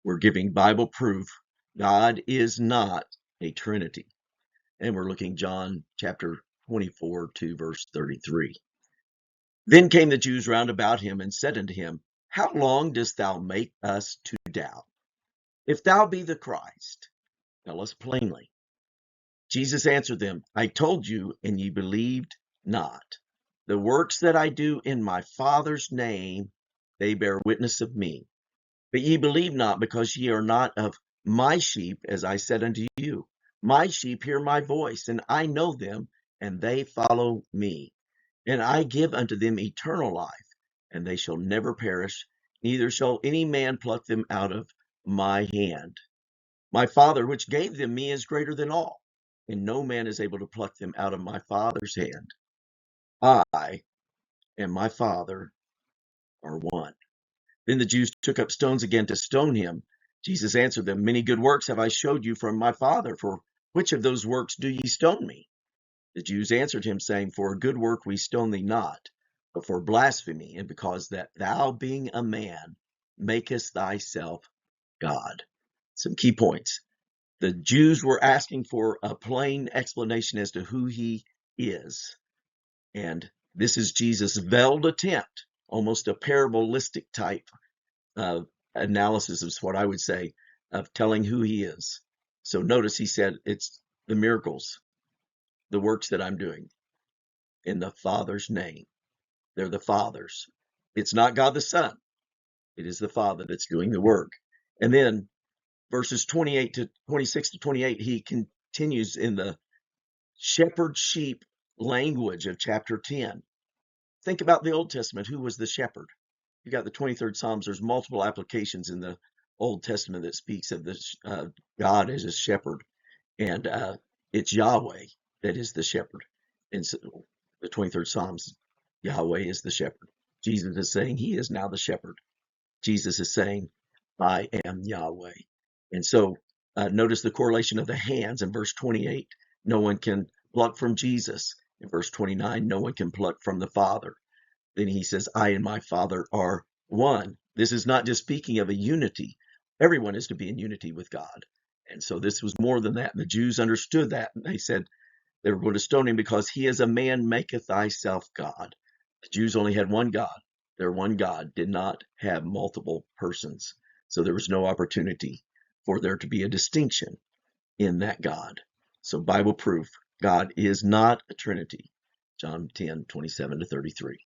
We're giving Bible proof God is not a Trinity. And we're looking John chapter 24 to verse 33. Then came the Jews round about him and said unto him, How long dost thou make us to doubt? If thou be the Christ, tell us plainly. Jesus answered them, I told you, and ye believed not. The works that I do in my Father's name, they bear witness of me. But ye believe not, because ye are not of my sheep, as I said unto you. My sheep hear my voice, and I know them, and they follow me. And I give unto them eternal life, and they shall never perish, neither shall any man pluck them out of my hand. My Father, which gave them me, is greater than all, and no man is able to pluck them out of my Father's hand. I and my Father are one. Then the Jews took up stones again to stone him. Jesus answered them, Many good works have I showed you from my Father. For which of those works do ye stone me? The Jews answered him, saying, For a good work we stone thee not, but for blasphemy, and because that thou, being a man, makest thyself God. Some key points. The Jews were asking for a plain explanation as to who he is. And this is Jesus' veiled attempt, almost a parabolistic type analysis is what I would say, of telling who he is. So notice he said it's the miracles, the works that I'm doing in the Father's name. They're the Father's. It's not God the Son. It is the Father that's doing the work. And then verses 26 to 28, he continues in the shepherd sheep language of chapter 10. Think about the Old Testament. Who was the shepherd? You got the 23rd Psalms. There's multiple applications in the Old Testament that speaks of this God as a shepherd, and it's Yahweh that is the shepherd. And so the 23rd Psalms, Yahweh is the shepherd. Jesus is saying he is now the shepherd. Jesus is saying, I am Yahweh. And so notice the correlation of the hands in verse 28. No one can pluck from Jesus. In verse 29, no one can pluck from the Father. Then he says, I and my Father are one. This is not just speaking of a unity. Everyone is to be in unity with God. And so this was more than that. The Jews understood that. And they said they were going to stone him because he is a man, maketh thyself God. The Jews only had one God. Their one God did not have multiple persons. So there was no opportunity for there to be a distinction in that God. So Bible proof, God is not a Trinity. John 10:27 to 33.